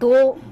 2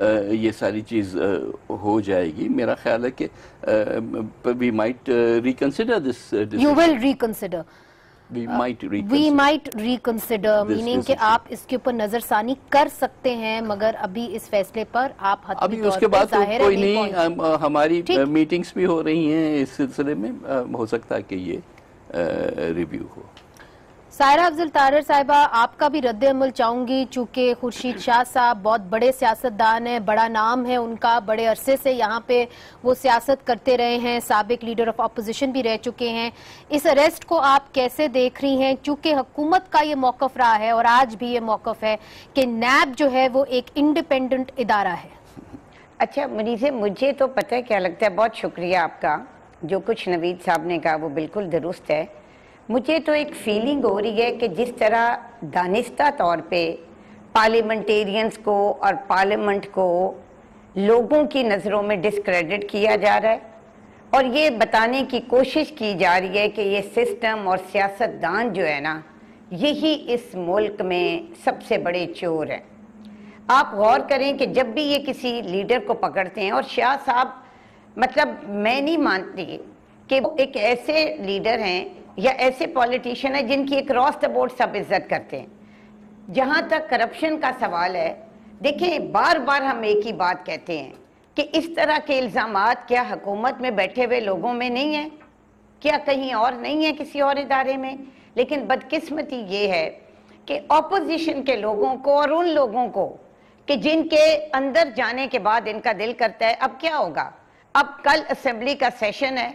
یہ ساری چیز ہو جائے گی. میرا خیال ہے کہ we might reconsider this decision. You will reconsider. We might reconsider. We might reconsider, meaning کہ آپ اس کے اوپر نظر ثانی کر سکتے ہیں مگر ابھی اس فیصلے پر آپ ابھی اس کے بعد تو کوئی نہیں. ہماری میٹنگز بھی ہو رہی ہیں اس سلسلے میں, ہو سکتا ہے کہ یہ ریویو ہو. سائرہ افضل طاہر صاحبہ, آپ کا بھی رد عمل چاہوں گی, چونکہ خورشید شاہ صاحب بہت بڑے سیاستدان ہیں, بڑا نام ہے ان کا, بڑے عرصے سے یہاں پہ وہ سیاست کرتے رہے ہیں, سابق لیڈر آف اپوزیشن بھی رہ چکے ہیں. اس اریسٹ کو آپ کیسے دیکھ رہی ہیں, چونکہ حکومت کا یہ موقف رہا ہے اور آج بھی یہ موقف ہے کہ نیب جو ہے وہ ایک انڈیپینڈنٹ ادارہ ہے؟ اچھا منیزہ, مجھے تو پتہ ہے کیا لگتا ہے, بہت شکریہ آپ کا, جو کچھ نوید صاحب نے کہا وہ بالکل درست ہے. مجھے تو ایک فیلنگ ہو رہی ہے کہ جس طرح دانستہ طور پہ پارلیمنٹیرینز کو اور پارلیمنٹ کو لوگوں کی نظروں میں ڈسکریڈٹ کیا جا رہا ہے اور یہ بتانے کی کوشش کی جا رہی ہے کہ یہ سسٹم اور سیاستدان جو ہے نا, یہی اس ملک میں سب سے بڑے چور ہیں. آپ غور کریں کہ جب بھی یہ کسی لیڈر کو پکڑتے ہیں, اور شاہ صاحب مطلب میں نہیں مانتی کہ وہ ایک ایسے لیڈر ہیں یا ایسے پولیٹیشن ہیں جن کی اکراس دا بورڈ سب عزت کرتے ہیں. جہاں تک کرپشن کا سوال ہے, دیکھیں بار بار ہم ایک ہی بات کہتے ہیں کہ اس طرح کے الزامات کیا حکومت میں بیٹھے ہوئے لوگوں میں نہیں ہیں, کیا کہیں اور نہیں ہیں کسی اور ادارے میں؟ لیکن بدقسمتی یہ ہے کہ اپوزیشن کے لوگوں کو اور ان لوگوں کو کہ جن کے اندر جانے کے بعد ان کا دل کرتا ہے اب کیا ہوگا, اب کل اسمبلی کا سیشن ہے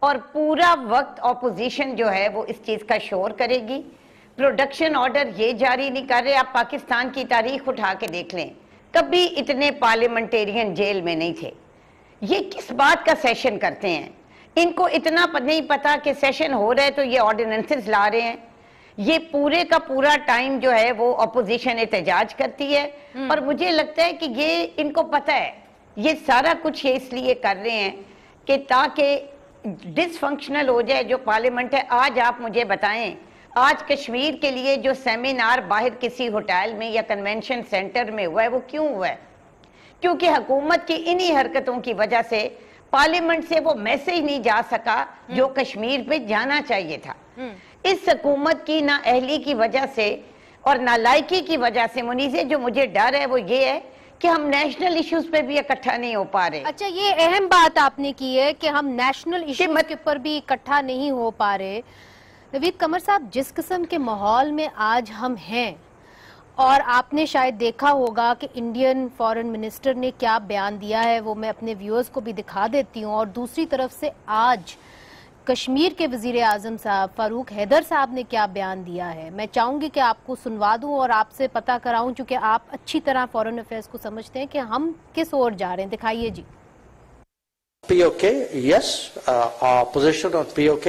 اور پورا وقت اپوزیشن جو ہے وہ اس چیز کا شور کرے گی. پروڈکشن آرڈر یہ جاری نہیں کر رہے. آپ پاکستان کی تاریخ اٹھا کے دیکھ لیں, کبھی اتنے پارلیمنٹیرین جیل میں نہیں تھے. یہ کس بات کا سیشن کرتے ہیں؟ ان کو اتنا نہیں پتا کہ سیشن ہو رہا ہے تو یہ آرڈیننسز لا رہے ہیں. یہ پورے کا پورا ٹائم جو ہے وہ اپوزیشن احتجاج کرتی ہے, اور مجھے لگتا ہے کہ یہ ان کو پتا ہے یہ سارا کچھ یہ اس لیے کر رہے ہیں کہ تاکہ ڈس فنکشنل ہو جائے جو پارلیمنٹ ہے. آج آپ مجھے بتائیں, آج کشمیر کے لیے جو سیمینار باہر کسی ہوٹل میں یا کنونشن سینٹر میں ہوا ہے وہ کیوں ہوا ہے؟ کیونکہ حکومت کی انہی حرکتوں کی وجہ سے پارلیمنٹ سے وہ میسیج نہیں جا سکا جو کشمیر پہ جانا چاہیے تھا. اس حکومت کی نااہلی کی وجہ سے اور نالائکی کی وجہ سے منیزہ جو مجھے ڈر ہے وہ یہ ہے کہ ہم نیشنل ایشوز پہ بھی اکٹھا نہیں ہو پا رہے. اچھا, یہ اہم بات آپ نے کی ہے کہ ہم نیشنل ایشوز کے پر بھی اکٹھا نہیں ہو پا رہے. نوید قمر صاحب, جس قسم کے ماحول میں آج ہم ہیں, اور آپ نے شاید دیکھا ہوگا کہ انڈین فارن منسٹر نے کیا بیان دیا ہے, وہ میں اپنے ویورز کو بھی دکھا دیتی ہوں, اور دوسری طرف سے آج کشمیر کے وزیر اعظم صاحب فاروق حیدر صاحب نے کیا بیان دیا ہے. میں چاہوں گی کہ آپ کو سنوا دوں اور آپ سے پتہ کراؤں, چونکہ آپ اچھی طرح فورن افیئرز کو سمجھتے ہیں کہ ہم کس اور جا رہے ہیں. دکھائیے جی. POK, yes, our position on POK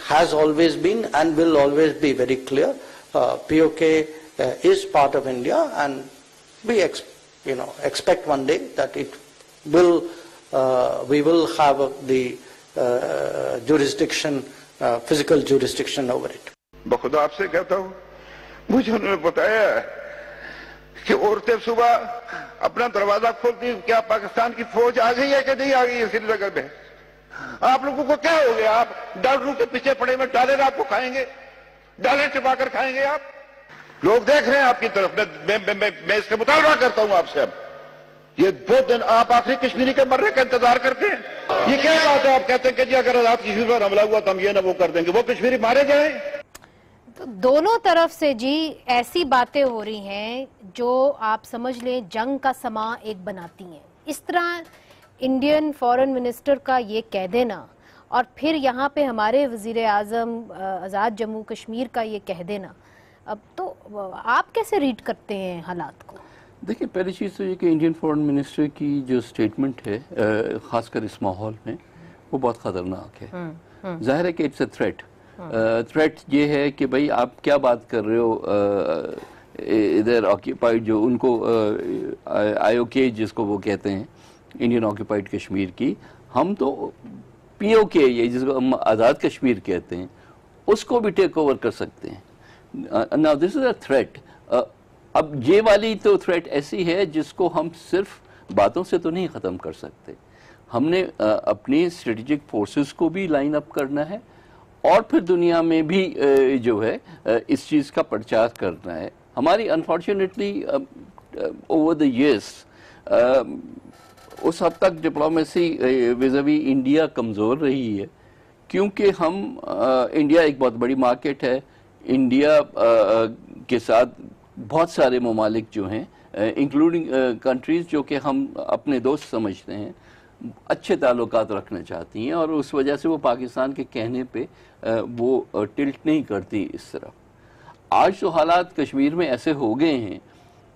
has always been and will always be very clear. POK is part of India, and we expect one day that we will have the jurisdiction, physical jurisdiction over it. بخدا آپ سے کہتا ہوں, مجھے انہوں نے بتایا ہے کہ عورتیں صبح اپنا دروازہ کھولتی ہیں, کیا پاکستان کی فوج آ گئی ہے کہ نہیں آ گئی ہے سری نگر میں؟ آپ لوگوں کو کیا ہو گیا؟ آپ ڈالروں کے پیچھے پڑے میں ڈالر آپ کو کھائیں گے, ڈالر چپا کر کھائیں گے آپ. لوگ دیکھ رہے ہیں آپ کی طرف, میں اس کا مطالبہ کرتا ہوں آپ سے. اب یہ 2 دن آپ آخری کشمیری کے مرنے کا انتظار کرتے ہیں. یہ کیا بات ہے؟ آپ کہتے ہیں کہ جی اگر آزاد کشمیر پر حملہ ہوا تو ہم یہ نہ وہ کر دیں گے, وہ کشمیری مارے جائیں. دونوں طرف سے جی ایسی باتیں ہو رہی ہیں جو آپ سمجھ لیں جنگ کا سماں ایک بناتی ہیں. اس طرح انڈین فارن منسٹر کا یہ کہہ دینا, اور پھر یہاں پہ ہمارے وزیر اعظم آزاد جموں کشمیر کا یہ کہہ دینا, اب تو آپ کیسے ریڈ کرتے ہیں حالات کو؟ دیکھیں, پہلی چیز تو یہ کہ انڈین فارن منسٹر کی جو سٹیٹمنٹ ہے خاص کر اس ماحول میں وہ بہت خطرناک ہے. ظاہر ہے کہ اٹس اے تھریٹ. تھریٹ یہ ہے کہ بھئی آپ کیا بات کر رہے ہو, ادھر آکیوپائڈ جو ان کو IOK جس کو وہ کہتے ہیں انڈین آکیوپائڈ کشمیر کی, ہم تو POK یہ جس کو ہم آزاد کشمیر کہتے ہیں اس کو بھی ٹیک اوور کر سکتے ہیں. Now this is a threat. اب یہ والی تو تھریٹ ایسی ہے جس کو ہم صرف باتوں سے تو نہیں ختم کر سکتے. ہم نے اپنی اسٹریٹجک فورسز کو بھی لائن اپ کرنا ہے اور پھر دنیا میں بھی جو ہے اس چیز کا پرچار کرنا ہے. ہماری انفارچونیٹلی اوور دا ایئرس اس حد تک ڈپلومیسی ویزاوی انڈیا کمزور رہی ہے کیونکہ ہم انڈیا ایک بہت بڑی مارکیٹ ہے. انڈیا کے ساتھ بہت سارے ممالک جو ہیں انکلوڈنگ کنٹریز جو کہ ہم اپنے دوست سمجھتے ہیں اچھے تعلقات رکھنا چاہتی ہیں اور اس وجہ سے وہ پاکستان کے کہنے پہ وہ ٹلٹ نہیں کرتی اس طرف. آج تو حالات کشمیر میں ایسے ہو گئے ہیں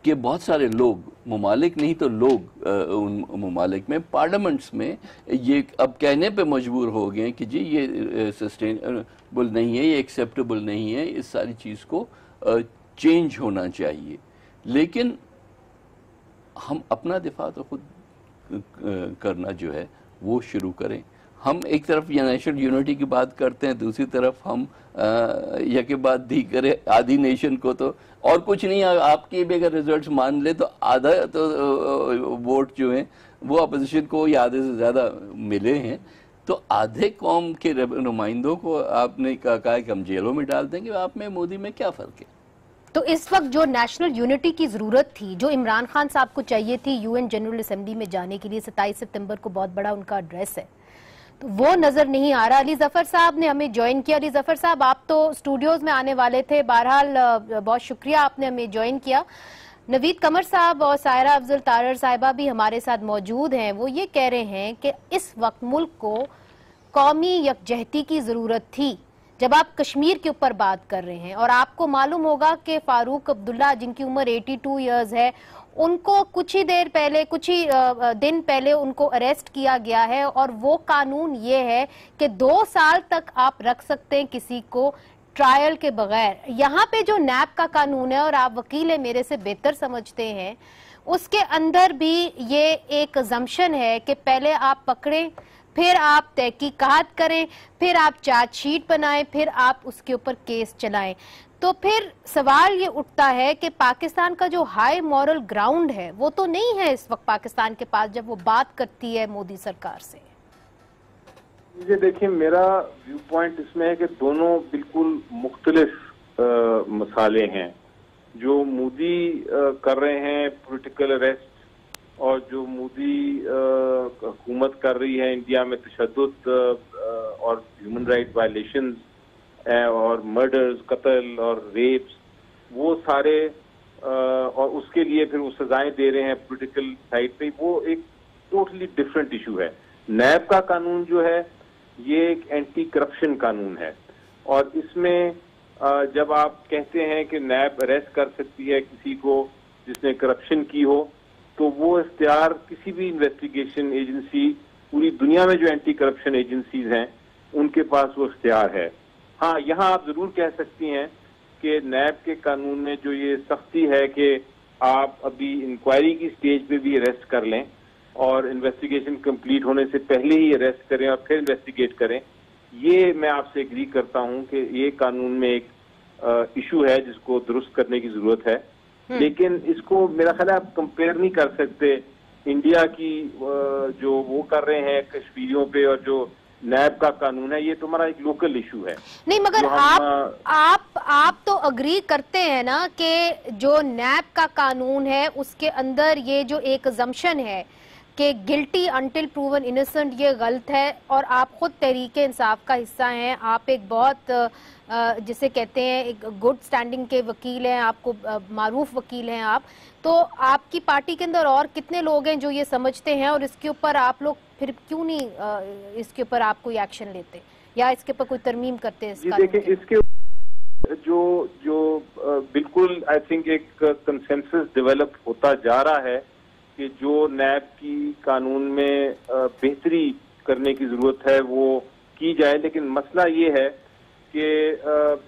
کہ بہت سارے لوگ ممالک نہیں تو لوگ ان ممالک میں پارلیمنٹس میں یہ اب کہنے پہ مجبور ہو گئے ہیں کہ جی یہ سسٹینیبل نہیں ہے, یہ ایکسیپٹیبل نہیں ہے, اس ساری چیز کو چینج ہونا چاہیے. لیکن ہم اپنا دفاع تو خود کرنا جو ہے وہ شروع کریں. ہم ایک طرف یہ نیشنل یونٹی کی بات کرتے ہیں, دوسری طرف ہم یکے بعد دی کرے آدھی نیشن کو تو اور کچھ نہیں. آپ کی بھی اگر ریزلٹس مان لے تو آدھا تو ووٹ جو ہیں وہ اپوزیشن کو یا آدھے سے زیادہ ملے ہیں, تو آدھے قوم کے نمائندوں کو آپ نے کہا کہ ہم جیلوں میں ڈال دیں گے. آپ میں مودی میں کیا فرق ہے؟ تو اس وقت جو نیشنل یونٹی کی ضرورت تھی, جو عمران خان صاحب کو چاہیے تھی یو این جنرل اسمبلی میں جانے کے لیے, 27 ستمبر کو بہت بڑا ان کا ایڈریس ہے, تو وہ نظر نہیں آ رہا. علی ظفر صاحب نے ہمیں جوائن کیا. علی ظفر صاحب آپ تو اسٹوڈیوز میں آنے والے تھے, بہرحال بہت شکریہ آپ نے ہمیں جوائن کیا. نوید قمر صاحب اور سائرہ افضل تارڑ صاحبہ بھی ہمارے ساتھ موجود ہیں. وہ یہ کہہ رہے ہیں کہ اس وقت ملک کو قومی یکجہتی کی ضرورت تھی جب آپ کشمیر کے اوپر بات کر رہے ہیں. اور آپ کو معلوم ہوگا کہ فاروق عبداللہ جن کی عمر 82 ایئرز ہے, ان کو کچھ ہی دن پہلے ان کو اریسٹ کیا گیا ہے, اور وہ قانون یہ ہے کہ 2 سال تک آپ رکھ سکتے ہیں کسی کو ٹرائل کے بغیر. یہاں پہ جو نیب کا قانون ہے, اور آپ وکیل ہیں میرے سے بہتر سمجھتے ہیں, اس کے اندر بھی یہ ایک زمشن ہے کہ پہلے آپ پکڑیں, پھر آپ تحقیقات کریں, پھر آپ چارج شیٹ بنائیں, پھر آپ اس کے اوپر کیس چلائیں. تو پھر سوال یہ اٹھتا ہے کہ پاکستان کا جو ہائی مورل گراؤنڈ ہے وہ تو نہیں ہے اس وقت پاکستان کے پاس جب وہ بات کرتی ہے مودی سرکار سے. یہ دیکھیں, میرا ویو پوائنٹ اس میں ہے کہ دونوں بالکل مختلف مسالے ہیں. جو مودی کر رہے ہیں پولیٹیکل اریسٹ, اور جو مودی حکومت کر رہی ہے انڈیا میں تشدد اور ہیومن رائٹ وائلیشنز اور مرڈرز, قتل اور ریپس, وہ سارے اور اس کے لیے پھر وہ سزائیں دے رہے ہیں پولیٹیکل سائڈ پہ, وہ ایک ٹوٹلی ڈفرینٹ ایشو ہے. نیب کا قانون جو ہے یہ ایک اینٹی کرپشن قانون ہے, اور اس میں جب آپ کہتے ہیں کہ نیب اریسٹ کر سکتی ہے کسی کو جس نے کرپشن کی ہو, تو وہ اختیار کسی بھی انویسٹیگیشن ایجنسی, پوری دنیا میں جو اینٹی کرپشن ایجنسیز ہیں ان کے پاس وہ اختیار ہے. ہاں, یہاں آپ ضرور کہہ سکتی ہیں کہ نیب کے قانون میں جو یہ سختی ہے کہ آپ ابھی انکوائری کی سٹیج پہ بھی اریسٹ کر لیں اور انویسٹیگیشن کمپلیٹ ہونے سے پہلے ہی اریسٹ کریں اور پھر انویسٹیگیٹ کریں, یہ میں آپ سے ایگری کرتا ہوں کہ یہ قانون میں ایک ایشو ہے جس کو درست کرنے کی ضرورت ہے. لیکن اس کو میرا خیال ہے آپ کمپیئر نہیں کر سکتے انڈیا کی جو وہ کر رہے ہیں کشمیریوں پہ اور جو نیب کا قانون ہے. یہ تمہارا ایک لوکل ایشو ہے. نہیں, مگر آپ تو اگری کرتے ہیں نا کہ جو نیب کا قانون ہے اس کے اندر یہ جو ایک زمشن ہے کہ گلٹی انٹل پروون انسنٹ, یہ غلط ہے. اور آپ خود تحریک انصاف کا حصہ ہیں, آپ ایک بہت جسے کہتے ہیں ایک گڈ سٹینڈنگ کے وکیل ہیں, آپ کو معروف وکیل ہیں آپ, تو آپ کی پارٹی کے اندر اور کتنے لوگ ہیں جو یہ سمجھتے ہیں, اور اس کے اوپر آپ لوگ پھر کیوں نہیں اس کے اوپر آپ کوئی ایکشن لیتے یا اس کے اوپر کوئی ترمیم کرتے ہیں؟ دیکھیں, اس کے جو بالکل آئی تھنک ایک کنسنسس ڈیولپ ہوتا جا رہا ہے کہ جو نیب کی قانون میں بہتری کرنے کی ضرورت ہے وہ کی جائے. لیکن مسئلہ یہ ہے کہ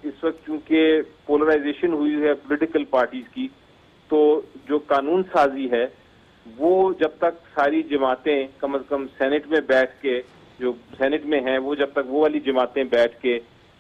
اس وقت چونکہ پولرائزیشن ہوئی ہے پولیٹیکل پارٹیز کی, تو جو قانون سازی ہے وہ جب تک ساری جماعتیں کم از کم سینٹ میں بیٹھ کے, جو سینٹ میں ہیں وہ جب تک وہ والی جماعتیں بیٹھ کے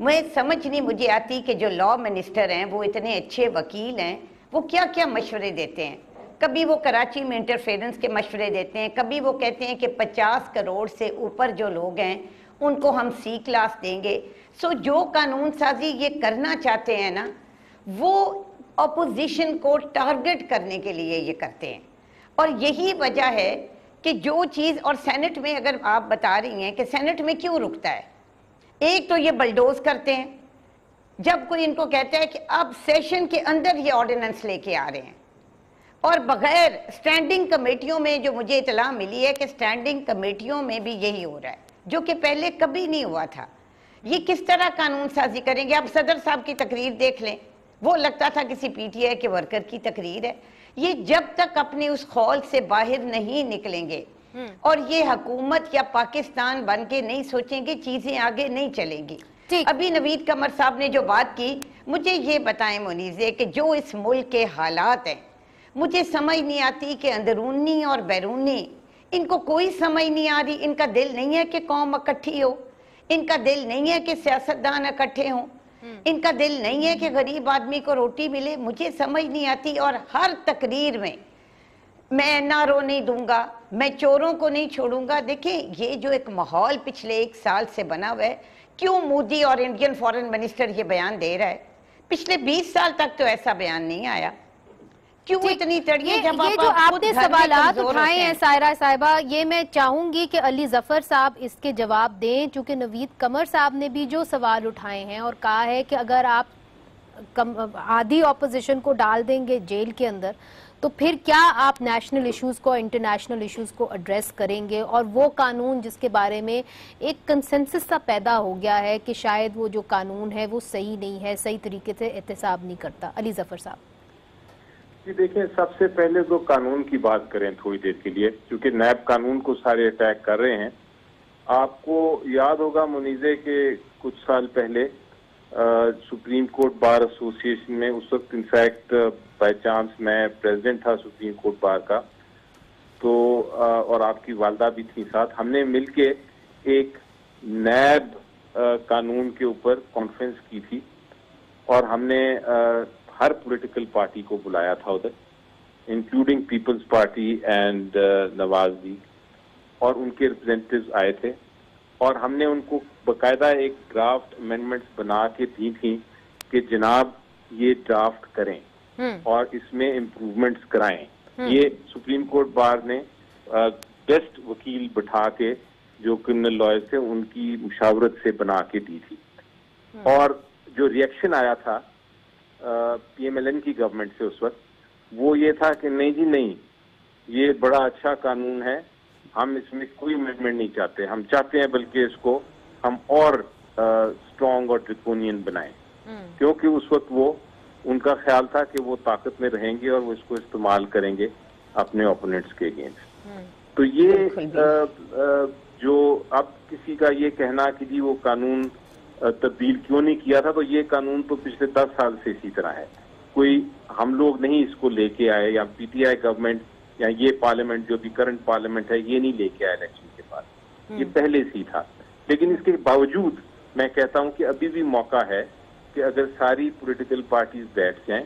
میں سمجھ نہیں مجھے آتی کہ جو لا منسٹر ہیں وہ اتنے اچھے وکیل ہیں، وہ کیا کیا مشورے دیتے ہیں۔ کبھی وہ کراچی میں انٹرفیرنس کے مشورے دیتے ہیں، کبھی وہ کہتے ہیں کہ 50 کروڑ سے اوپر جو لوگ ہیں ان کو ہم سی کلاس دیں گے۔ سو جو قانون سازی یہ کرنا چاہتے ہیں نا، وہ اپوزیشن کو ٹارگٹ کرنے کے لیے یہ کرتے ہیں، اور یہی وجہ ہے کہ جو چیز، اور سینٹ میں اگر آپ بتا رہی ہیں کہ سینٹ میں کیوں رکتا ہے، ایک تو یہ بلڈوز کرتے ہیں، جب کوئی ان کو کہتا ہے کہ اب سیشن کے اندر یہ آرڈیننس لے کے آ رہے ہیں، اور بغیر سٹینڈنگ کمیٹیوں میں، جو مجھے اطلاع ملی ہے کہ سٹینڈنگ کمیٹیوں میں بھی یہی ہو رہا ہے، جو کہ پہلے کبھی نہیں ہوا تھا۔ یہ کس طرح قانون سازی کریں گے؟ آپ صدر صاحب کی تقریر دیکھ لیں، وہ لگتا تھا کسی پی ٹی آئی کے ورکر کی تقریر ہے۔ یہ جب تک اپنے اس خول سے باہر نہیں نکلیں گے اور یہ حکومت یا پاکستان بن کے نہیں سوچیں گے، چیزیں آگے نہیں چلیں گی۔ ابھی نوید قمر صاحب نے جو بات کی، مجھے یہ بتائیں منیزے کہ جو اس ملک کے حالات ہیں، مجھے سمجھ نہیں آتی کہ اندرونی اور بیرونی ان کو کوئی سمجھ نہیں آ رہی۔ ان کا دل نہیں ہے کہ قوم اکٹھی ہو، ان کا دل نہیں ہے کہ سیاستدان اکٹھے ہوں، ان کا دل نہیں ہے کہ غریب آدمی کو روٹی ملے۔ مجھے سمجھ نہیں آتی، اور ہر تقریر میں میں نعروں نہیں دوں گا، میں چوروں کو نہیں چھوڑوں گا۔ دیکھیں یہ جو ایک ماحول پچھلے 1 سال سے بنا ہوا ہے، کیوں مودی اور انڈین فارن منسٹر یہ بیان دے رہا ہے؟ پچھلے 20 سال تک تو ایسا بیان نہیں آیا۔ کیوں اتنی تڑیے جب یہ جو آپ نے سوالات اٹھائے ہیں سائرہ صاحبہ، یہ میں چاہوں گی کہ علی ظفر صاحب اس کے جواب دیں، چونکہ نوید قمر صاحب نے بھی جو سوال اٹھائے ہیں اور کہا ہے کہ اگر آپ آدھی اپوزیشن کو ڈال دیں گے جیل کے اندر تو پھر کیا آپ نیشنل ایشوز کو، انٹرنیشنل ایشوز کو ایڈریس کریں گے؟ اور وہ قانون جس کے بارے میں ایک کنسنسس سا پیدا ہو گیا ہے کہ شاید وہ جو قانون ہے وہ صحیح نہیں ہے، صحیح طریقے سے احتساب نہیں کرتا۔ علی ظفر صاحب جی دیکھیں، سب سے پہلے تو قانون کی بات کریں تھوڑی دیر کے لیے، کیونکہ نیب قانون کو سارے اٹیک کر رہے ہیں۔ آپ کو یاد ہوگا منیزے کہ کچھ سال پہلے سپریم کورٹ بار ایسوسی ایشن میں، اس وقت انفیکٹ بائی چانس میں پریزیڈنٹ تھا سپریم کورٹ بار کا، تو اور آپ کی والدہ بھی تھی ساتھ، ہم نے مل کے ایک نیب قانون کے اوپر کانفرنس کی تھی، اور ہم نے ہر پولیٹیکل پارٹی کو بلایا تھا ادھر، including Peoples Party and Nawaz League, اور ان کے ریپرزینٹیوز آئے تھے، اور ہم نے ان کو باقاعدہ ایک ڈرافٹ امینڈمنٹس بنا کے دی تھیں کہ جناب یہ ڈرافٹ کریں اور اس میں امپروومنٹس کرائیں۔ یہ سپریم کورٹ بار نے بیسٹ وکیل بٹھا کے جو کرمنل لائرز تھے ان کی مشاورت سے بنا کے دی تھی، اور جو ریئیکشن آیا تھا پی ایم ایل این کی گورنمنٹ سے اس وقت، وہ یہ تھا کہ نہیں جی نہیں، یہ بڑا اچھا قانون ہے، ہم اس میں کوئی امینڈمنٹ نہیں چاہتے، ہم چاہتے ہیں بلکہ اس کو ہم اور اسٹرانگ اور ڈریکونین بنائیں، کیونکہ اس وقت وہ ان کا خیال تھا کہ وہ طاقت میں رہیں گے اور وہ اس کو استعمال کریں گے اپنے اوپوننٹس کے اگینسٹ۔ تو یہ جو اب کسی کا یہ کہنا کہ جی وہ قانون تبدیل کیوں نہیں کیا تھا، تو یہ قانون تو پچھلے 10 سال سے اسی طرح ہے، کوئی ہم لوگ نہیں اس کو لے کے آئے، یا پی ٹی آئی گورنمنٹ یا یہ پارلیمنٹ جو بھی کرنٹ پارلیمنٹ ہے یہ نہیں لے کے آیا الیکشن کے بعد، یہ پہلے سے ہی تھا۔ لیکن اس کے باوجود میں کہتا ہوں کہ ابھی بھی موقع ہے کہ اگر ساری پولیٹیکل پارٹیز بیٹھ جائیں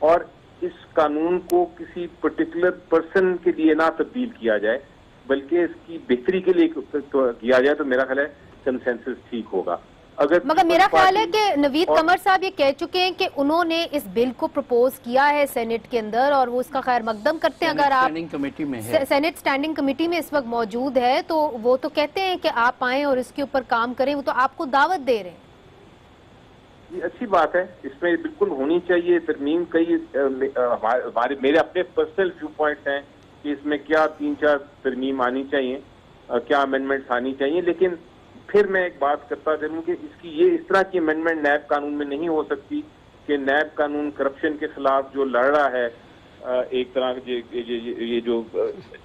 اور اس قانون کو کسی پرٹیکولر پرسن کے لیے نہ تبدیل کیا جائے بلکہ اس کی بہتری کے لیے کیا جائے، تو میرا خیال ہے کنسنسس ٹھیک ہوگا۔ مگر میرا خیال ہے کہ نوید قمر صاحب یہ کہہ چکے ہیں کہ انہوں نے اس بل کو پروپوز کیا ہے سینٹ کے اندر اور وہ اس کا خیر مقدم کرتے ہیں۔ اگر آپ سینٹ سٹینڈنگ کمیٹی میں اس وقت موجود ہے تو وہ تو کہتے ہیں کہ آپ آئیں اور اس کے اوپر کام کریں، وہ تو آپ کو دعوت دے رہے ہیں۔ یہ اچھی بات ہے، اس میں بالکل ہونی چاہیے ترمیم۔ کئی میرے اپنے پرسنل ویو پوائنٹس ہیں کہ اس میں کیا 3-4 ترمیم آنی چاہیے، کیا امینڈمنٹس آنی چاہیے، لیکن پھر میں ایک بات کرتا چلوں کہ اس کی یہ اس طرح کی امینڈمنٹ نیب قانون میں نہیں ہو سکتی کہ نیب قانون کرپشن کے خلاف جو لڑ رہا ہے، ایک طرح یہ جو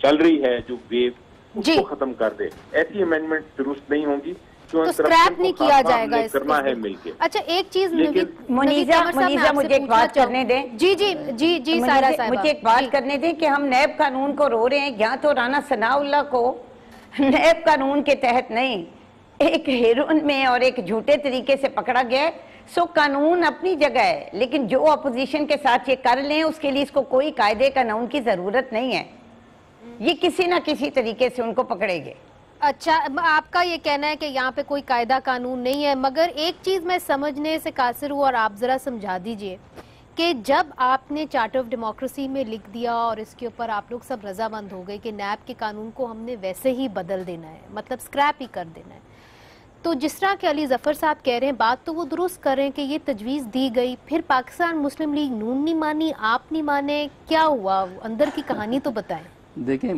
چل رہی ہے جو ویو، اس کو ختم کر دے۔ ایسی امینڈمنٹ درست نہیں ہوں گی، تو اسکریپ نہیں کیا جائے گا، کرنا ہے مل کے۔ اچھا ایک چیز منیزہ مجھے ایک بات کرنے دیں۔ جی سائرہ صاحبہ مجھے ایک بات کرنے دیں کہ ہم نیب قانون کو رو رہے ہیں، یہاں تو رانا ثناء اللہ کو نیب قانون کے تحت نہیں، ایک ہیروئن میں اور ایک جھوٹے طریقے سے پکڑا گیا ہے. سو قانون اپنی جگہ ہے، لیکن جو اپوزیشن کے ساتھ یہ کر لیں اس کے لیے اس کو کوئی قاعدے قانون کی ضرورت نہیں ہے. یہ کسی نہ کسی طریقے سے ان کو پکڑے گے. اچھا، آپ کا یہ کہنا ہے کہ یہاں پہ کوئی قاعدہ قانون نہیں ہے، مگر ایک چیز میں سمجھنے سے قاصر ہوں اور آپ ذرا سمجھا دیجئے کہ جب آپ نے چارٹر آف ڈیموکریسی میں لکھ دیا اور اس کے اوپر آپ لوگ سب رضامند ہو گئے کہ نیب کے قانون کو ہم نے ویسے ہی بدل دینا ہے، مطلب سکریپ ہی کر دینا ہے، تو جس طرح کہ علی ظفر صاحب کہہ رہے ہیں بات تو وہ درست کر رہے ہیں کہ یہ تجویز دی گئی، پھر پاکستان مسلم لیگ نون نہیں مانی، آپ نہیں مانے، کیا ہوا؟ اندر کی کہانی تو بتائیں. دیکھیں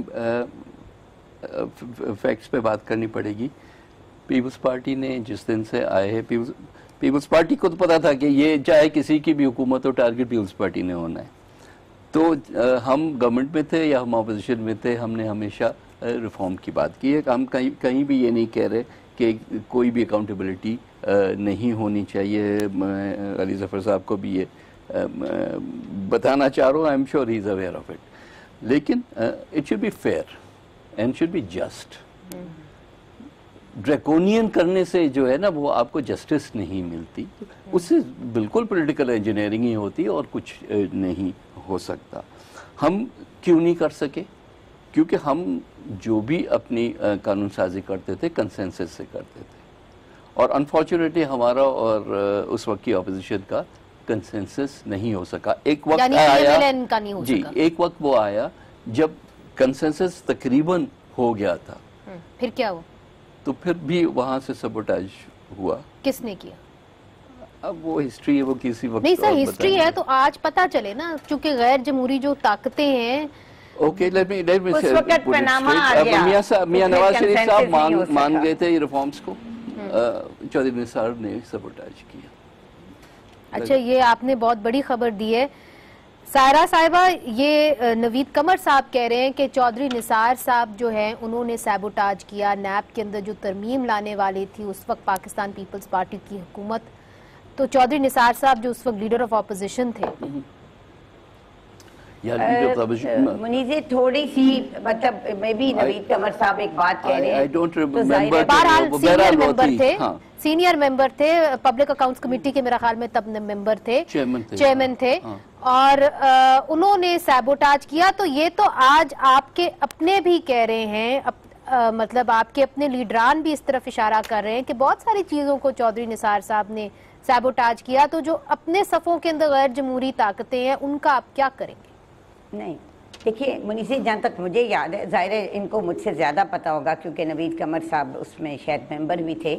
فیکٹس پہ بات کرنی پڑے گی. پیپلز پارٹی نے جس دن سے آئے ہیں، پیپلز پارٹی کو تو پتا تھا کہ یہ چاہے کسی کی بھی حکومت ہو ٹارگٹ پیپلز پارٹی نے ہونا ہے. تو ہم گورنمنٹ میں تھے یا ہم اپوزیشن میں تھے، ہم نے ہمیشہ ریفارم کی بات کی ہے. ہم کہیں بھی یہ نہیں کہہ رہے کہ کوئی بھی اکاؤنٹیبلٹی نہیں ہونی چاہیے. میں علی ظفر صاحب کو بھی یہ بتانا چاہ رہا ہوں، I am sure he is aware of it. لیکن it should be fair and should be just. Draconian کرنے سے جو ہے نا وہ آپ کو جسٹس نہیں ملتی، اس سے بالکل پولیٹیکل انجینئرنگ ہی ہوتی ہے اور کچھ نہیں ہو سکتا. ہم کیوں نہیں کر سکے؟ کیونکہ ہم جو بھی اپنی قانون سازی کرتے تھے کنسنسس سے کرتے تھے، اور انفارچونیٹلی ہمارا اور اس وقت کی اپوزیشن کا کنسنسس نہیں ہو سکا. ایک وقت آیا جی، ایک وقت وہ آیا جب کنسنسس تقریباً ہو گیا تھا. پھر کیا ہوا؟ تو پھر بھی وہاں سے سبوٹاج ہوا. کس نے کیا؟ اب وہ ہسٹری ہے، وہ کسی وقت نہیں سر، ہسٹری ہے تو آج پتا چلے نا، چونکہ غیر جمہوری جو طاقتیں ہیں. اوکے، اس وقت پاناما آ گیا، میاں نواز شریف صاحب مان گئے تھے یہ ریفارمز کو، چودھری نثار نے سبوٹاج کیا. اچھا، یہ آپ نے بہت بڑی خبر دی ہے. سائرہ صاحبہ، یہ نوید قمر صاحب کہہ رہے ہیں کہ چودھری نثار صاحب جو ہیں انہوں نے سیبوٹاج کیا. نیب کے اندر جو ترمیم لانے والی تھی اس وقت پاکستان پیپلز پارٹی کی حکومت، تو چودھری نثار صاحب جو اس وقت لیڈر آف اپوزیشن تھے. منیزے تھوڑی سی مطلب میں بھی نوید قمر صاحب ایک بات کہہ رہے ہیں، بہرحال سینئر ممبر تھے، سینئر ممبر تھے پبلک اکاؤنٹس کمیٹی کے، میرا خیال میں تب ممبر تھے، چیئرمین تھے، اور انہوں نے سیبوٹاج کیا. تو یہ تو آج آپ کے اپنے بھی کہہ رہے ہیں، مطلب آپ کے اپنے لیڈران بھی اس طرف اشارہ کر رہے ہیں کہ بہت ساری چیزوں کو چودھری نثار صاحب نے سیبوٹاج کیا. تو جو اپنے صفوں کے اندر غیر جمہوری طاقتیں ہیں ان کا آپ کیا کریں گے؟ نہیں دیکھیے منیزی، جہاں تک مجھے یاد ہے، ظاہر ہے ان کو مجھ سے زیادہ پتا ہوگا کیونکہ نوید قمر صاحب اس میں شاید ممبر بھی تھے،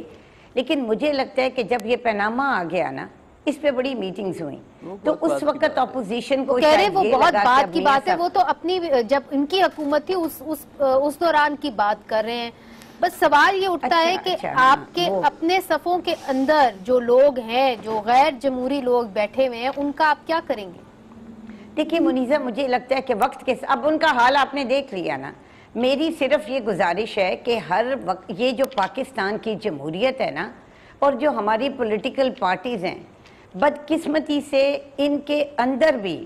لیکن مجھے لگتا ہے کہ جب یہ پاناما آ گیا نا، اس پہ بڑی میٹنگز ہوئیں، تو اس وقت اپوزیشن کو کہہ رہے وہ بہت بات کی بات ہے، وہ تو اپنی جب ان کی حکومت تھی اس دوران کی بات کر رہے ہیں. بس سوال یہ اٹھتا ہے کہ آپ کے اپنے صفوں کے اندر جو لوگ ہیں، جو غیر جمہوری لوگ بیٹھے ہوئے ہیں، ان کا آپ کیا کریں گے؟ دیکھیے منیزہ، مجھے لگتا ہے کہ وقت کے اب ان کا حال آپ نے دیکھ لیا نا. میری صرف یہ گزارش ہے کہ ہر وقت یہ جو پاکستان کی جمہوریت ہے نا، اور جو ہماری پولیٹیکل پارٹیز ہیں، بدقسمتی سے ان کے اندر بھی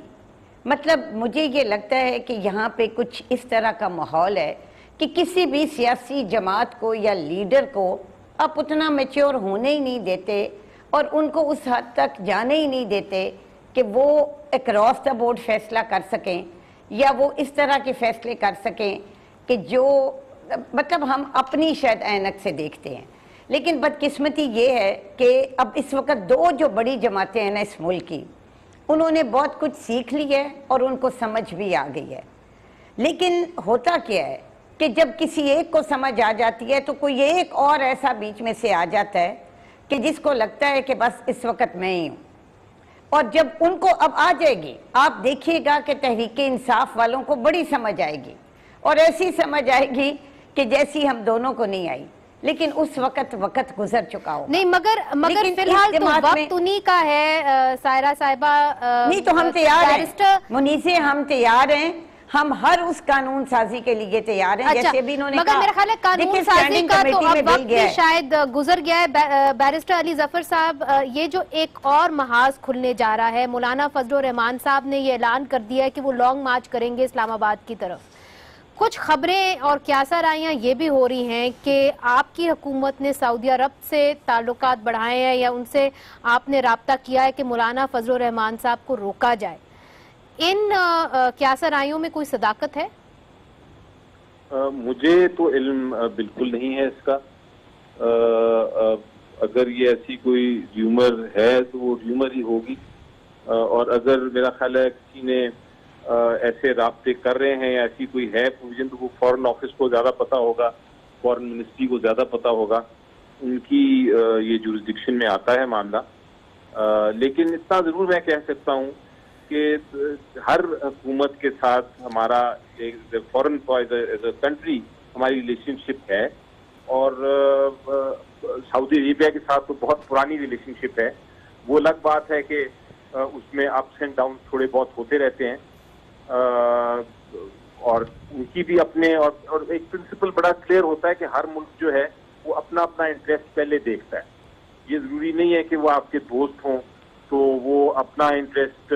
مطلب مجھے یہ لگتا ہے کہ یہاں پہ کچھ اس طرح کا ماحول ہے کہ کسی بھی سیاسی جماعت کو یا لیڈر کو آپ اتنا میچور ہونے ہی نہیں دیتے، اور ان کو اس حد تک جانے ہی نہیں دیتے کہ وہ اکراس دا بورڈ فیصلہ کر سکیں، یا وہ اس طرح کے فیصلے کر سکیں کہ جو مطلب ہم اپنی شاید اینک سے دیکھتے ہیں. لیکن بدقسمتی یہ ہے کہ اب اس وقت دو جو بڑی جماعتیں ہیں نا اس ملک کی، انہوں نے بہت کچھ سیکھ لی ہے اور ان کو سمجھ بھی آ گئی ہے. لیکن ہوتا کیا ہے کہ جب کسی ایک کو سمجھ آ جاتی ہے تو کوئی ایک اور ایسا بیچ میں سے آ جاتا ہے کہ جس کو لگتا ہے کہ بس اس وقت میں ہی ہوں. اور جب ان کو اب آ جائے گی، آپ دیکھیے گا کہ تحریک انصاف والوں کو بڑی سمجھ آئے گی، اور ایسی سمجھ آئے گی کہ جیسی ہم دونوں کو نہیں آئی. لیکن اس وقت گزر چکا ہو نہیں، مگر فی الحال تو وقت انہی کا ہے سائرہ صاحبہ. نہیں تو ہم تیار ہیں منیزے، ہم تیار ہیں، ہم ہر اس قانون سازی کے لیے تیار ہیں جیسے بھی انہوں نے کہا. مگر میرا خیال ہے قانون سازی کا تو اب وقت بھی شاید گزر گیا ہے. بیرسٹر علی ظفر صاحب، یہ جو ایک اور محاذ کھلنے جا رہا ہے، مولانا فضل الرحمان صاحب نے یہ اعلان کر دیا ہے کہ وہ لانگ مارچ کریں گے اسلام آباد کی طرف. کچھ خبریں اور کیاسا رائیاں یہ بھی ہو رہی ہیں کہ آپ کی حکومت نے سعودی عرب سے تعلقات بڑھائے ہیں یا ان سے آپ نے رابطہ کیا ہے کہ مولانا فضل الرحمان صاحب کو روکا جائے. ان کیاسا رائیوں میں کوئی صداقت ہے؟ مجھے تو علم بالکل نہیں ہے اس کا. اگر یہ ایسی کوئی ریومر ہے تو وہ ریومر ہی ہوگی, اور اگر میرا خیال ہے کسی نے ایسے رابطے کر رہے ہیں یا ایسی کوئی ہے پروویژن تو وہ فورن آفس کو زیادہ پتہ ہوگا, فورن منسٹری کو زیادہ پتہ ہوگا, ان کی یہ جورسڈکشن میں آتا ہے معاملہ. لیکن اتنا ضرور میں کہہ سکتا ہوں کہ ہر حکومت کے ساتھ ہمارا فورن ایز اے کنٹری ہماری ریلیشن شپ ہے, اور سعودی عربیہ کے ساتھ تو بہت پرانی ریلیشن شپ ہے. وہ الگ بات ہے کہ اس میں اپس اینڈ ڈاؤن تھوڑے بہت ہوتے رہتے ہیں, اور ان کی بھی اپنے اور ایک پرنسپل بڑا کلیئر ہوتا ہے کہ ہر ملک جو ہے وہ اپنا اپنا انٹرسٹ پہلے دیکھتا ہے. یہ ضروری نہیں ہے کہ وہ آپ کے دوست ہوں تو وہ اپنا انٹرسٹ,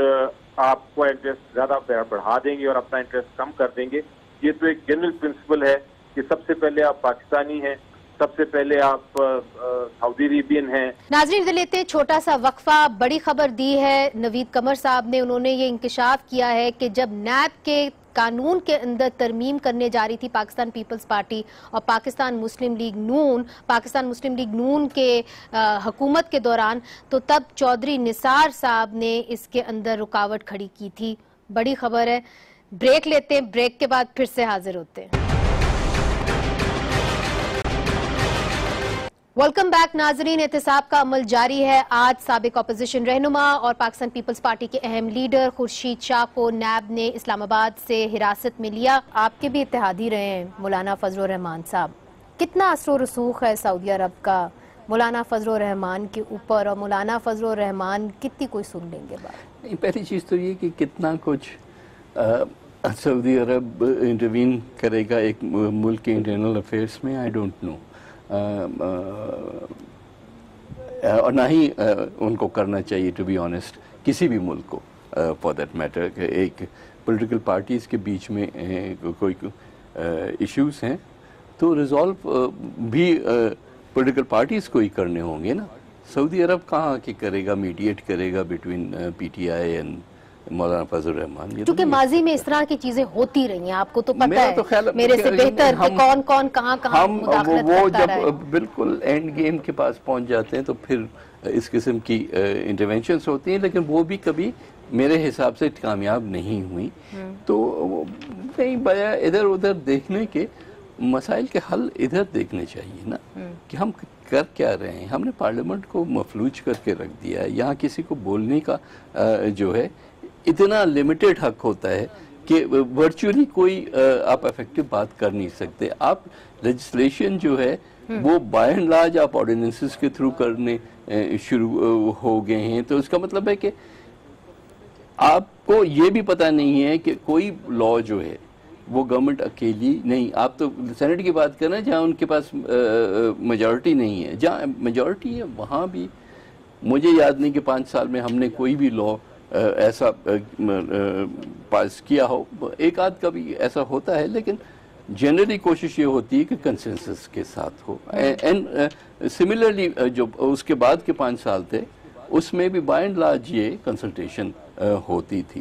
آپ کو انٹرسٹ زیادہ بڑھا دیں گے اور اپنا انٹرسٹ کم کر دیں گے. یہ تو ایک جنرل پرنسپل ہے کہ سب سے پہلے آپ پاکستانی ہیں, سب سے پہلے آپ سعودی عربین ہیں. ناظرین لیتے ہیں چھوٹا سا وقفہ. بڑی خبر دی ہے نوید قمر صاحب نے, انہوں نے یہ انکشاف کیا ہے کہ جب نیب کے قانون کے اندر ترمیم کرنے جا رہی تھی پاکستان پیپلز پارٹی اور پاکستان مسلم لیگ نون کے حکومت کے دوران, تو تب چودھری نثار صاحب نے اس کے اندر رکاوٹ کھڑی کی تھی. بڑی خبر ہے. بریک لیتے ہیں, بریک کے بعد پھر سے حاضر ہوتے ہیں. ویلکم بیک ناظرین. احتساب کا عمل جاری ہے. آج سابق اپوزیشن رہنما اور پاکستان پیپلز پارٹی کے اہم لیڈر خورشید شاہ کو نیب نے اسلام آباد سے حراست میں لیا. آپ کے بھی اتحادی رہے ہیں مولانا فضل الرحمان صاحب. کتنا اثر و رسوخ ہے سعودی عرب کا مولانا فضل الرحمان کے اوپر, اور مولانا فضل الرحمان کتنی کوئی سن لیں گے بات؟ پہلی چیز تو یہ کہ کتنا کچھ سعودی عرب انٹروین کرے گا ایک ملک کے انٹرنل افیئرس میں, آئی ڈونٹ نو. اور نہ ہی ان کو کرنا چاہیے ٹو بی آنیسٹ کسی بھی ملک کو فار دیٹ میٹر. کہ ایک پولیٹیکل پارٹیز کے بیچ میں کوئی ایشوز ہیں تو ریزالو بھی پولیٹیکل پارٹیز کو ہی کرنے ہوں گے نا. سعودی عرب کہاں کے کرے گا, میڈیٹ کرے گا between P T I and Maulana Fazl الرحمان. کیونکہ ماضی میں اس طرح کی چیزیں ہوتی رہی ہیں, آپ کو تو پتہ ہے میرے سے بہتر کہ کون کون کہاں مداخلت کرتا رہا ہے. وہ جب بالکل اینڈ گیم کے پاس پہنچ جاتے ہیں تو پھر اس قسم کی انٹرونشنز ہوتی ہیں, لیکن وہ بھی کبھی میرے حساب سے کامیاب نہیں ہوئی. تو کہیں بجائے ادھر ادھر دیکھنے کے مسائل کے حل ادھر دیکھنے چاہیے نا کہ ہم کر کیا رہے ہیں. ہم نے پارلیمنٹ کو مفلوج کر کے رکھ دیا ہے. یہاں کسی کو بولنے کا جو ہے اتنا لیمیٹڈ حق ہوتا ہے کہ ورچولی کوئی آپ افیکٹو بات کر نہیں سکتے. آپ لیجسلیشن جو ہے وہ بائی اینڈ لارج آپ آرڈیننسز کے تھرو کرنے شروع ہو گئے ہیں. تو اس کا مطلب ہے کہ آپ کو یہ بھی پتہ نہیں ہے کہ کوئی لا جو ہے وہ گورنمنٹ اکیلی نہیں. آپ تو سینٹ کی بات کریں جہاں ان کے پاس میجورٹی نہیں ہے. جہاں میجورٹی ہے وہاں بھی مجھے یاد نہیں کہ 5 سال میں ہم نے کوئی بھی لا ایسا پاس کیا ہو. ایک آدھ کا بھی ایسا ہوتا ہے, لیکن جنرلی کوشش یہ ہوتی ہے کہ کنسنسس کے ساتھ ہو. اینڈ سملرلی جو اس کے بعد کے 5 سال تھے اس میں بھی بائی اینڈ لارج یہ کنسلٹیشن ہوتی تھی.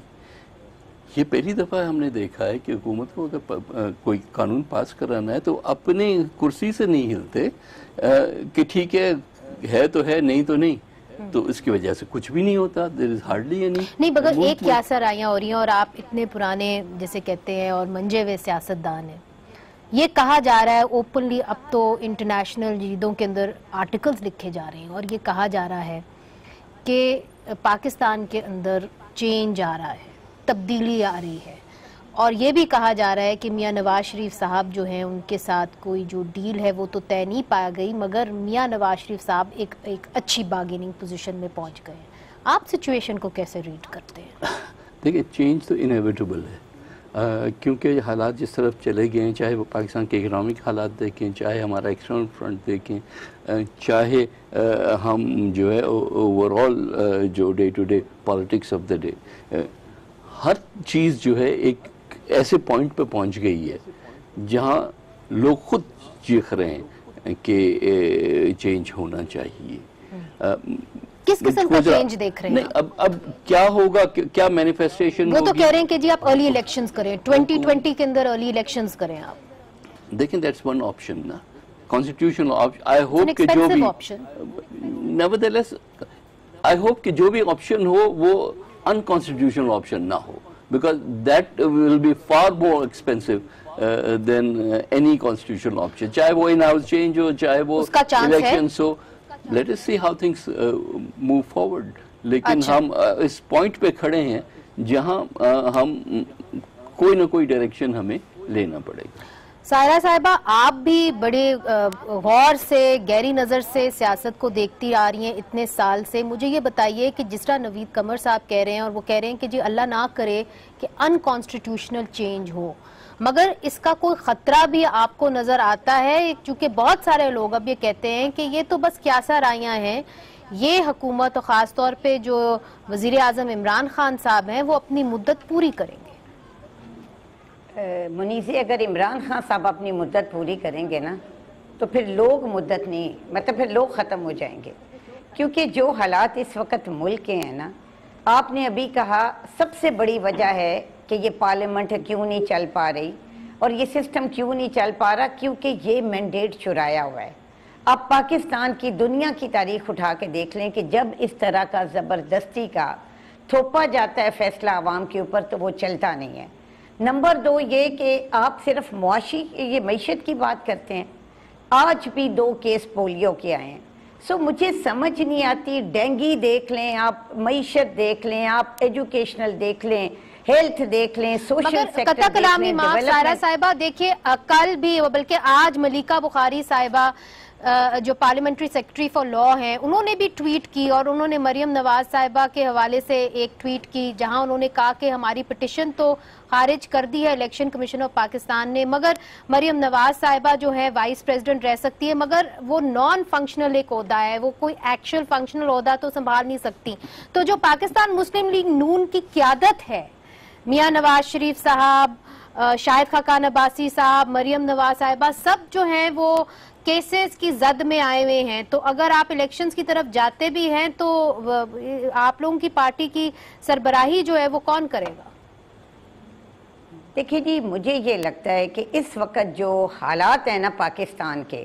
یہ پہلی دفعہ ہم نے دیکھا ہے کہ حکومت کو اگر کوئی قانون پاس کرانا ہے تو اپنی کرسی سے نہیں ہلتے کہ ٹھیک ہے تو ہے, نہیں تو نہیں. تو اس کی وجہ سے کچھ بھی نہیں ہوتا. there is hardly any. نہیں مگر ایک کیاسا رائیاں ہو رہی ہیں, اور آپ اتنے پرانے جیسے کہتے ہیں اور منجے ہوئے سیاستدان ہیں, یہ کہا جا رہا ہے اوپنلی, اب تو انٹرنیشنل جریدوں کے اندر آرٹیکلز لکھے جا رہے ہیں اور یہ کہا جا رہا ہے کہ پاکستان کے اندر چینج آ رہا ہے, تبدیلی آ رہی ہے, اور یہ بھی کہا جا رہا ہے کہ میاں نواز شریف صاحب جو ہیں ان کے ساتھ کوئی جو ڈیل ہے وہ تو طے نہیں پایا گئی, مگر میاں نواز شریف صاحب ایک اچھی بارگیننگ پوزیشن میں پہنچ گئے. آپ سچویشن کو کیسے ریڈ کرتے ہیں؟ دیکھیں چینج تو انیویٹیبل ہے, کیونکہ حالات جس طرف چلے گئے ہیں, چاہے وہ پاکستان کے اکنامک حالات دیکھیں, چاہے ہمارا ایکسٹرنل فرنٹ دیکھیں, چاہے ہم جو ہے اوور آل جو day to day politics of the day, ہر چیز جو ہے ایک ایسے پوائنٹ پہ پہنچ گئی ہے جہاں لوگ خود چیخ رہے ہیں کہ چینج ہونا چاہیے. کس قسم کا چینج دیکھ رہے ہیں؟ اب کیا ہوگا, کیا مینیفیسٹیشن؟ وہ تو کہہ رہے ہیں کہ جی آپ ارلی الیکشنز کریں, 2020 کے اندر ارلی الیکشنز کریں آپ. دیکھیں دیٹس ون آپشن نا, کانسٹیٹیوشنل آپشن. آئی ہوپ کہ جو بھی نیورتھلیس آئی ہوپ کہ جو بھی آپشن ہو وہ انکانسٹیٹیوشنل آپشن نہ ہو, because that will be far more expensive than any constitutional option, چاہے وہ ان ہاؤس چینج ہو, چاہے وہ الیکشنز ہو. Let us see how things move forward. لیکن ہم اس پوائنٹ پہ کھڑے ہیں جہاں ہم کوئی نہ کوئی ڈائریکشن ہمیں لینا پڑے گا. سائرہ صاحبہ, آپ بھی بڑے غور سے, گہری نظر سے سیاست کو دیکھتی آ رہی ہیں اتنے سال سے. مجھے یہ بتائیے کہ جس طرح نوید قمر صاحب کہہ رہے ہیں, اور وہ کہہ رہے ہیں کہ جی اللہ نہ کرے کہ انکانسٹیٹیوشنل چینج ہو, مگر اس کا کوئی خطرہ بھی آپ کو نظر آتا ہے؟ چونکہ بہت سارے لوگ اب یہ کہتے ہیں کہ یہ تو بس کیاسا رائیاں ہیں, یہ حکومت اور خاص طور پہ جو وزیر اعظم عمران خان صاحب ہیں وہ اپنی مدت پوری کریں گے. منیزی, اگر عمران خان صاحب اپنی مدت پوری کریں گے نا تو پھر لوگ مدت نہیں, مطلب پھر لوگ ختم ہو جائیں گے. کیونکہ جو حالات اس وقت ملک کے ہیں نا, آپ نے ابھی کہا سب سے بڑی وجہ ہے کہ یہ پارلیمنٹ کیوں نہیں چل پا رہی اور یہ سسٹم کیوں نہیں چل پا رہا, کیونکہ یہ مینڈیٹ چرایا ہوا ہے. آپ پاکستان کی, دنیا کی تاریخ اٹھا کے دیکھ لیں کہ جب اس طرح کا زبردستی کا تھوپا جاتا ہے فیصلہ عوام کے اوپر تو وہ چلتا نہیں ہے. نمبر 2 یہ کہ آپ صرف معاشی یہ معیشت کی بات کرتے ہیں, آج بھی 2 کیس پولیو کے آئے ہیں. سو مجھے سمجھ نہیں آتی, ڈینگی دیکھ لیں آپ, معیشت دیکھ لیں آپ, ایجوکیشنل دیکھ لیں, ہیلتھ دیکھ لیں, سوشل سیکٹر دیکھ لیں, کلامی معاف سائرہ صاحبہ, دیکھیے کل بھی بلکہ آج ملیکہ بخاری صاحبہ جو پارلیمنٹری سیکرٹری فار لاء ہیں, انہوں نے بھی ٹویٹ کی, اور انہوں نے مریم نواز صاحبہ کے حوالے سے ایک ٹویٹ کی جہاں انہوں نے کہا کہ ہماری پٹیشن تو خارج کر دی ہے الیکشن کمیشن آف پاکستان نے, مگر مریم نواز صاحبہ جو ہے وائس پریزیڈنٹ رہ سکتی ہے, مگر وہ نان فنکشنل ایک عہدہ ہے, وہ کوئی ایکچوئل فنکشنل عہدہ تو سنبھال نہیں سکتی. تو جو پاکستان مسلم لیگ نون کی قیادت ہے, میاں نواز شریف صاحب, شاہد خاقان عباسی صاحب, مریم نواز صاحبہ, سب جو ہیں وہ کیسز کی زد میں آئے ہوئے ہیں. تو اگر آپ الیکشنز کی طرف جاتے بھی ہیں تو آپ لوگوں کی پارٹی کی سربراہی جو ہے وہ کون کرے گا؟ دیکھیے جی, مجھے یہ لگتا ہے کہ اس وقت جو حالات ہیں نا پاکستان کے,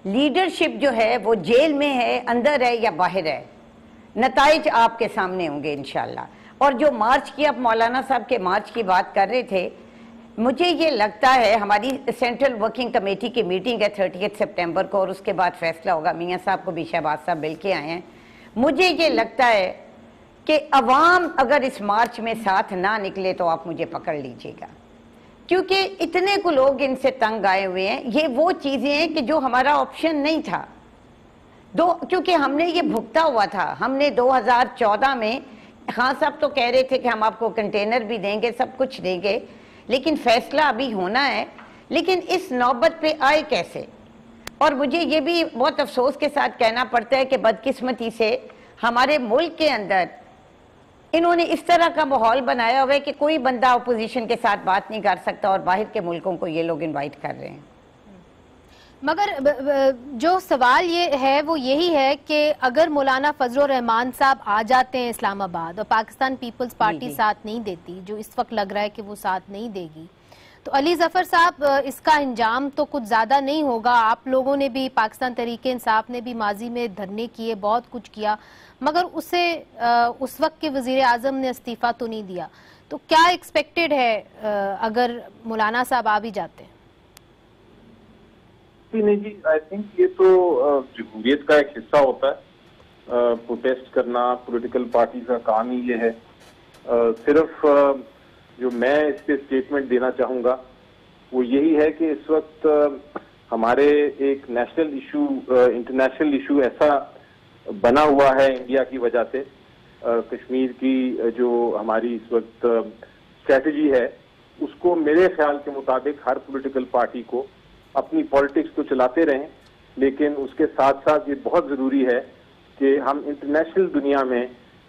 لیڈرشپ جو ہے وہ جیل میں ہے, اندر ہے یا باہر ہے, نتائج آپ کے سامنے ہوں گے انشاءاللہ. اور جو مارچ کی, آپ مولانا صاحب کے مارچ کی بات کر رہے تھے, مجھے یہ لگتا ہے ہماری سینٹرل ورکنگ کمیٹی کی میٹنگ ہے 30 سپٹمبر کو, اور اس کے بعد فیصلہ ہوگا. میاں صاحب کو بھی شہباز صاحب مل کے آئے ہیں. مجھے یہ لگتا ہے کہ عوام اگر اس مارچ میں ساتھ نہ نکلے تو آپ مجھے پکڑ لیجئے گا, کیونکہ اتنے کو لوگ ان سے تنگ آئے ہوئے ہیں. یہ وہ چیزیں ہیں کہ جو ہمارا آپشن نہیں تھا, کیونکہ ہم نے یہ بھگتا ہوا تھا. ہم نے 2014 میں, خان صاحب تو کہہ رہے تھے کہ ہم آپ کو کنٹینر بھی دیں گے, سب کچھ دیں گے, لیکن فیصلہ ابھی ہونا ہے. لیکن اس نوبت پہ آئے کیسے؟ اور مجھے یہ بھی بہت افسوس کے ساتھ کہنا پڑتا ہے کہ بدقسمتی سے ہمارے ملک کے اندر انہوں نے اس طرح کا ماحول بنایا ہوا ہے کہ کوئی بندہ اپوزیشن کے ساتھ بات نہیں کر سکتا, اور باہر کے ملکوں کو یہ لوگ انوائٹ کر رہے ہیں. مگر جو سوال یہ ہے وہ یہی ہے کہ اگر مولانا فضل الرحمان صاحب آ جاتے ہیں اسلام آباد اور پاکستان پیپلز پارٹی ساتھ نہیں دیتی, جو اس وقت لگ رہا ہے کہ وہ ساتھ نہیں دے گی, تو علی ظفر صاحب اس کا انجام تو کچھ زیادہ نہیں ہوگا. آپ لوگوں نے بھی, پاکستان تحریک انصاف نے بھی ماضی میں دھرنے کیے, بہت کچھ کیا, مگر اسے اس وقت کے وزیر اعظم نے استعفیٰ تو نہیں دیا. تو کیا ایکسپیکٹڈ ہے اگر مولانا صاحب آ بھی جاتے ہیں؟ نہیں جی, آئی تھنک یہ تو جمہوریت کا ایک حصہ ہوتا ہے, پروٹیسٹ کرنا پولیٹیکل پارٹی کا کام ہی یہ ہے. صرف جو میں اس پہ اسٹیٹمنٹ دینا چاہوں گا وہ یہی ہے کہ اس وقت ہمارے ایک نیشنل ایشو, انٹرنیشنل ایشو ایسا بنا ہوا ہے انڈیا کی وجہ سے. کشمیر کی جو ہماری اس وقت اسٹریٹجی ہے, اس کو میرے خیال کے مطابق ہر پولیٹیکل پارٹی کو اپنی پالیٹکس تو چلاتے رہیں, لیکن اس کے ساتھ ساتھ یہ بہت ضروری ہے کہ ہم انٹرنیشنل دنیا میں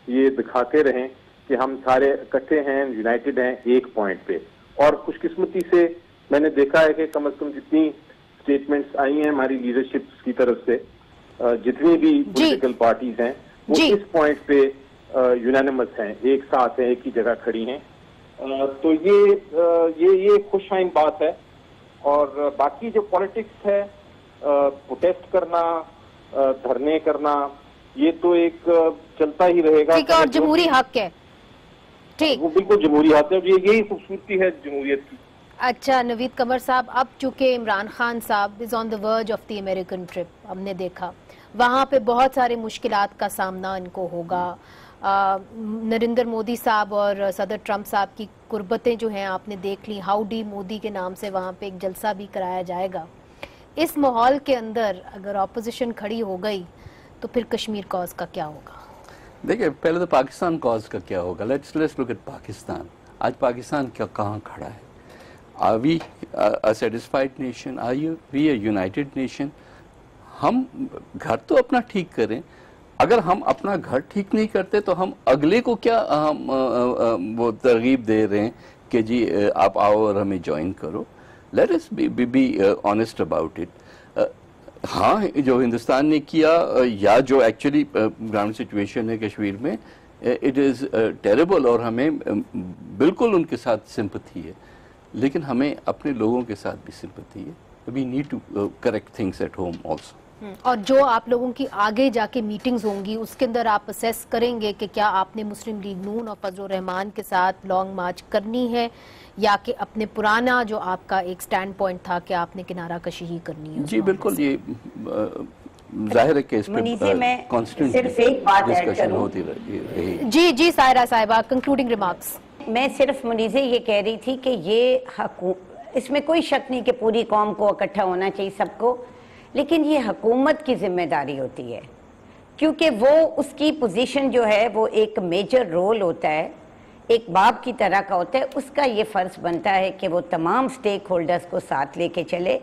یہ دکھاتے رہیں کہ ہم سارے اکٹھے ہیں, یونائٹڈ ہیں ایک پوائنٹ پہ. اور خوش قسمتی سے میں نے دیکھا ہے کہ کم از کم جتنی اسٹیٹمنٹس آئی ہیں ہماری لیڈرشپ کی طرف سے، جتنی بھی پولیٹیکل پارٹیز ہیں وہ اس پوائنٹ پہ یونانیمس ہیں، ایک ساتھ ہیں، ایک ہی جگہ کھڑی ہیں. تو یہ خوشائن بات ہے. اور باقی جو پالیٹکس ہے، پروٹیسٹ کرنا، دھرنے کرنا، یہ تو ایک چلتا ہی رہے گا. ٹھیک ہے، اور جمہوری حق ہے. ٹھیک، وہ بالکل جمہوری حق ہے، یہی خوبصورتی ہے جمہوریت کی. اچھا نوید قمر صاحب، اب چونکہ عمران خان صاحب از آن دا ورج آف دی امریکن ٹرپ، ہم نے دیکھا وہاں پہ بہت سارے مشکلات کا سامنا ان کو ہوگا. نریندر مودی صاحب اور صدر ٹرمپ صاحب کی قربتیں جو ہیں آپ نے دیکھ لی، ہاؤڈی مودی کے نام سے وہاں پہ ایک جلسہ بھی کرایا جائے گا. اس ماحول کے اندر اگر اپوزیشن کھڑی ہو گئی تو پھر کشمیر کاز کا کیا ہوگا؟ دیکھیں، پہلے تو پاکستان کاز کا کیا ہوگا. Let's look at Pakistan. آج پاکستان کہاں کھڑا ہے؟ Are we a satisfied nation? Are we a united nation? ہم گھر تو اپنا ٹھیک کریں. اگر ہم اپنا گھر ٹھیک نہیں کرتے تو ہم اگلے کو کیا وہ ترغیب دے رہے ہیں کہ جی آپ آؤ اور ہمیں جوائن کرو. Let us be honest about it. ہاں، جو ہندوستان نے کیا یا جو ایکچولی گراؤنڈ سچویشن ہے کشمیر میں، اٹ از ٹیریبل، اور ہمیں بالکل ان کے ساتھ سمپتھی ہے. لیکن ہمیں اپنے لوگوں کے ساتھ بھی سمپتھی ہے. We need to correct things at home also. اور جو آپ لوگوں کی آگے جا کے میٹنگز ہوں گی اس کے اندر آپ اسیس کریں گے کہ کیا آپ نے مسلم لیگ نون اور فضل الرحمان کے ساتھ لانگ مارچ کرنی ہے، یا کہ اپنے پرانا جو آپ کا ایک سٹینڈ پوائنٹ تھا کہ آپ نے کنارہ کشی ہی کرنی ہے؟ جی بالکل، یہ ظاہر ہے کہ اس پہ کانسٹنٹ ڈسکشن ہوتی رہی. جی سائرہ صاحبہ، کنکلوڈنگ ریمارکس. میں صرف منیزے یہ کہہ رہی تھی کہ یہ اس میں کوئی شک نہیں کہ پوری قوم کو اکٹھا ہونا چاہیے سب کو، لیکن یہ حکومت کی ذمہ داری ہوتی ہے، کیونکہ وہ اس کی پوزیشن جو ہے وہ ایک میجر رول ہوتا ہے، ایک باپ کی طرح کا ہوتا ہے. اس کا یہ فرض بنتا ہے کہ وہ تمام سٹیک ہولڈرز کو ساتھ لے کے چلے.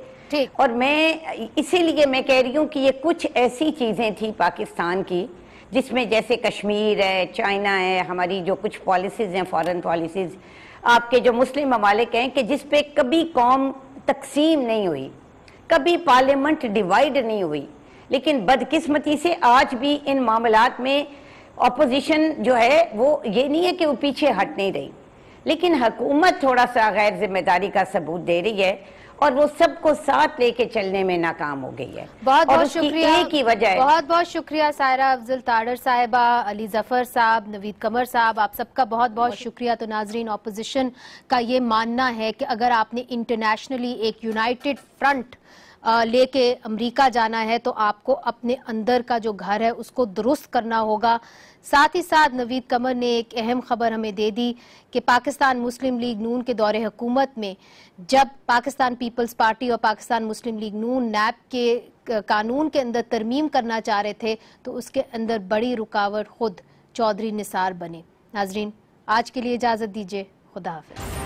اور میں اسی لیے میں کہہ رہی ہوں کہ یہ کچھ ایسی چیزیں تھیں پاکستان کی جس میں جیسے کشمیر ہے، چائنا ہے، ہماری جو کچھ پالیسیز ہیں، فارن پالیسیز، آپ کے جو مسلم ممالک ہیں، کہ جس پہ کبھی قوم تقسیم نہیں ہوئی، کبھی پارلیمنٹ ڈیوائیڈ نہیں ہوئی. لیکن بدقسمتی سے آج بھی ان معاملات میں اپوزیشن جو ہے وہ یہ نہیں ہے کہ وہ پیچھے ہٹ نہیں رہی، لیکن حکومت تھوڑا سا غیر ذمہ داری کا ثبوت دے رہی ہے اور وہ سب کو ساتھ لے کے چلنے میں ناکام ہو گئی ہے. بہت بہت شکریہ. ایک ہی وجہ ہے. بہت بہت شکریہ سائرہ افضل تاڑر صاحبہ، علی ظفر صاحب، نوید قمر صاحب، آپ سب کا بہت بہت شکریہ. تو ناظرین، اپوزیشن کا یہ ماننا ہے کہ اگر آپ نے انٹرنیشنلی ایک یونائٹڈ فرنٹ لے کے امریکہ جانا ہے تو آپ کو اپنے اندر کا جو گھر ہے اس کو درست کرنا ہوگا. ساتھ ہی ساتھ نوید قمر نے ایک اہم خبر ہمیں دے دی کہ پاکستان مسلم لیگ نون کے دور حکومت میں جب پاکستان پیپلز پارٹی اور پاکستان مسلم لیگ نون نیب کے قانون کے اندر ترمیم کرنا چاہ رہے تھے تو اس کے اندر بڑی رکاوٹ خود چودھری نثار بنے. ناظرین، آج کے لیے اجازت دیجیے. خدا حافظ.